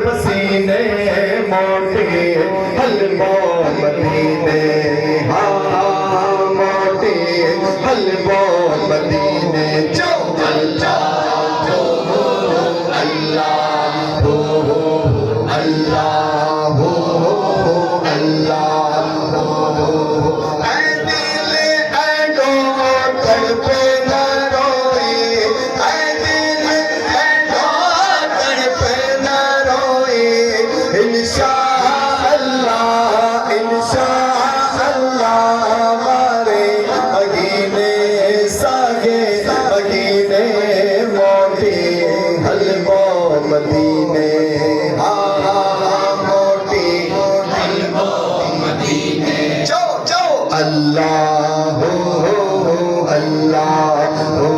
पसीने मोटे हलवो मदीने हाँ मोटे हलवो मदीने जो अल्लाह हो अल्लाह हो अल्लाह हो अल्लाह हो ऐ दिल ऐ दो तड़पे न रोए ऐ दिल ऐ दो तड़पे न रोए इंशाअल्लाह मारे महीने सागे महीने मोटे हलवो मदीने अल्लाह हो अल्लाह हो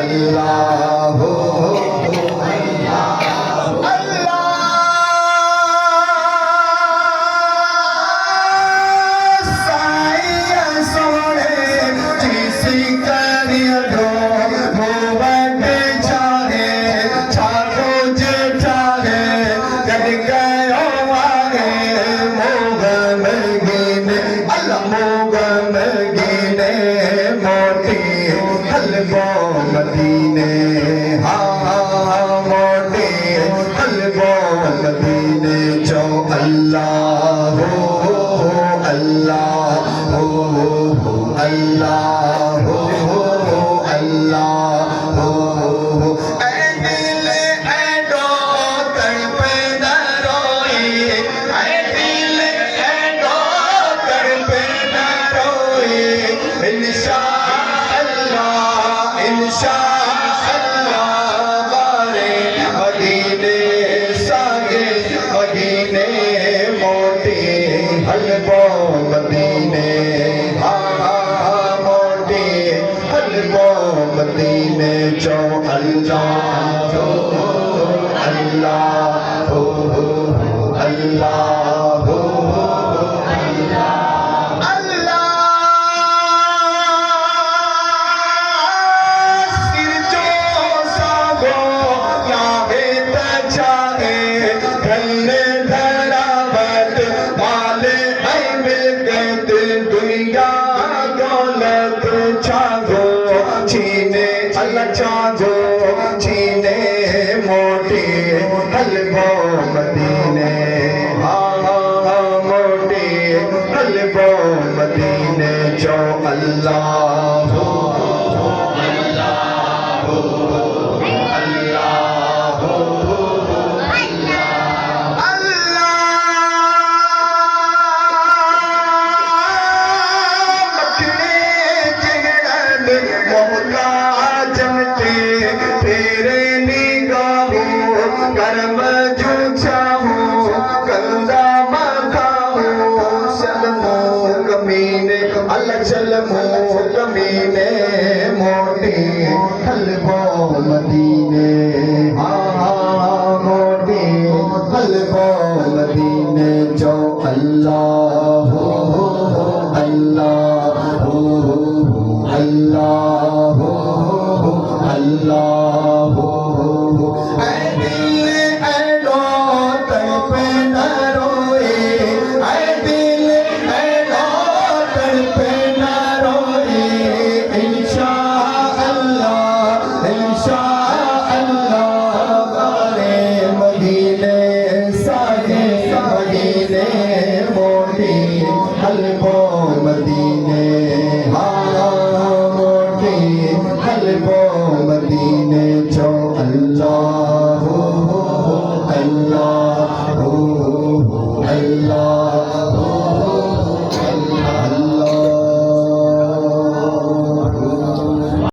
अल्लाह हो मदीने हाँ मोटे हलवो मदीने जो अल्लाह हो अल्लाह हो अल्लाह हो अल्लाह हो ऐ दिल ऐ दो तड़पे न रोए ऐ दिल ऐ दो तड़पे न रोए इंशाअल्लाह मारे मदीने सागे मदीने मोटे हलवो मदीने हाँ मोटे हलवो मदीने जो अल्लाह हो अल्लाह हो अल्लाह हो चांदो चीने मोटे हलवो मदीने हाँ मोटे हलवो मदीने जो अल्लाह हो अल्लाह हो अल्लाह हो तेरे निगाहों कर्म जो चाहो कंदा मखाओ चलमो कमीने अल्लाह चलमो कमीने मोटे हलवो मदीने हाँ मोटे हलवो मदीने जो अल्लाह हो अल्लाह हो अल्लाह हो अल्लाह हो ऐ दिल ऐ दो तड़पे न रोए ऐ दिल ऐ दो तड़पे न रोए इंशाअल्लाह मारे मदीने सागे मदीने मोटे हलवो मदीने हाँ मोटे हलवो मदीने जो अल्लाह